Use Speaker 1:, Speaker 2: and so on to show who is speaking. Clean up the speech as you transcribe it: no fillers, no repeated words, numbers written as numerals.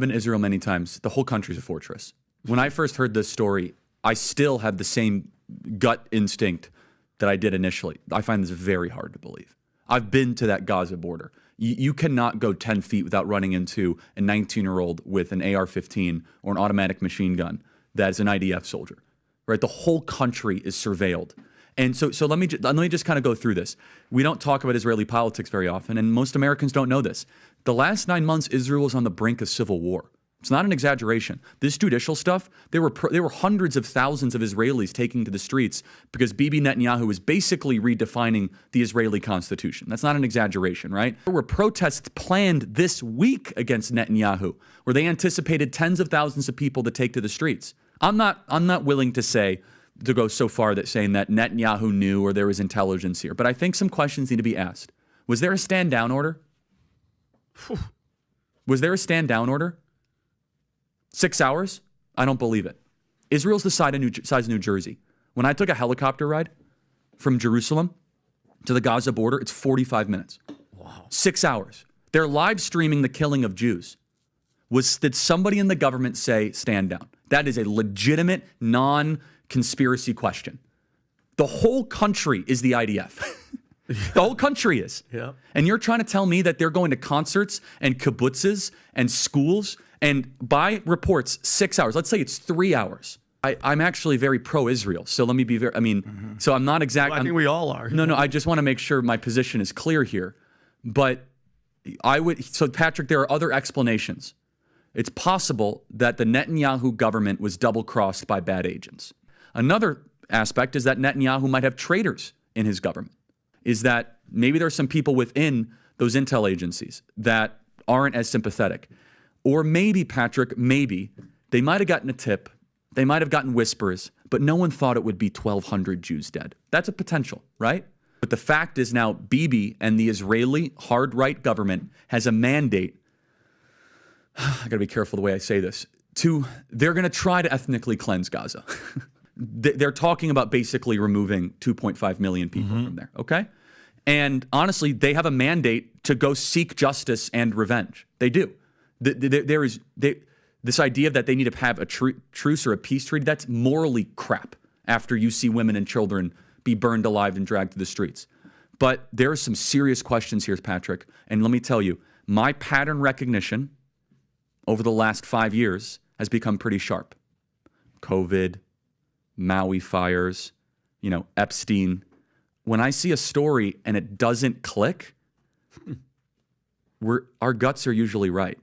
Speaker 1: been to Israel many times. The whole country's a fortress. When I first heard this story, I still have the same gut instinct that I did initially. I find this very hard to believe. I've been to that Gaza border. You cannot go 10 feet without running into a 19-year-old with an AR-15 or an automatic machine gun that is an IDF soldier, right? The whole country is surveilled. And so let me just kind of go through this. We don't talk about Israeli politics very often, and most Americans don't know this. The last 9 months, Israel was on the brink of civil war. It's not an exaggeration. This judicial stuff, there were hundreds of thousands of Israelis taking to the streets because Bibi Netanyahu was basically redefining the Israeli constitution. That's not an exaggeration, right? There were protests planned this week against Netanyahu, where they anticipated tens of thousands of people to take to the streets. I'm not willing to go so far that saying that Netanyahu knew or there was intelligence here, but I think some questions need to be asked. Was there a stand down order? Was there a stand down order? 6 hours? I don't believe it. Israel's the size of New Jersey. When I took a helicopter ride from Jerusalem to the Gaza border, it's 45 minutes. Wow. 6 hours. They're live streaming the killing of Jews. Did somebody in the government say stand down? That is a legitimate, non-conspiracy question. The whole country is the IDF. The whole country is. Yeah. And you're trying to tell me that they're going to concerts and kibbutzes and schools, and by reports, 6 hours. Let's say it's 3 hours. I'm actually very pro-Israel. So let me be so I'm not exactly.
Speaker 2: Well, I think we all are.
Speaker 1: No, I just want to make sure my position is clear here. But so Patrick, there are other explanations. It's possible that the Netanyahu government was double-crossed by bad agents. Another aspect is that Netanyahu might have traitors in his government. Is that maybe there are some people within those intel agencies that aren't as sympathetic. Or maybe, Patrick, they might have gotten a tip, they might have gotten whispers, but no one thought it would be 1,200 Jews dead. That's a potential, right? But the fact is now Bibi and the Israeli hard-right government has a mandate. I got to be careful the way I say this. They're going to try to ethnically cleanse Gaza. They're talking about basically removing 2.5 million people from there, okay? And honestly, they have a mandate to go seek justice and revenge. They do. This idea that they need to have a truce or a peace treaty, that's morally crap after you see women and children be burned alive and dragged to the streets. But there are some serious questions here, Patrick. And let me tell you, my pattern recognition over the last 5 years has become pretty sharp. COVID, Maui fires, Epstein. When I see a story and it doesn't click, our guts are usually right.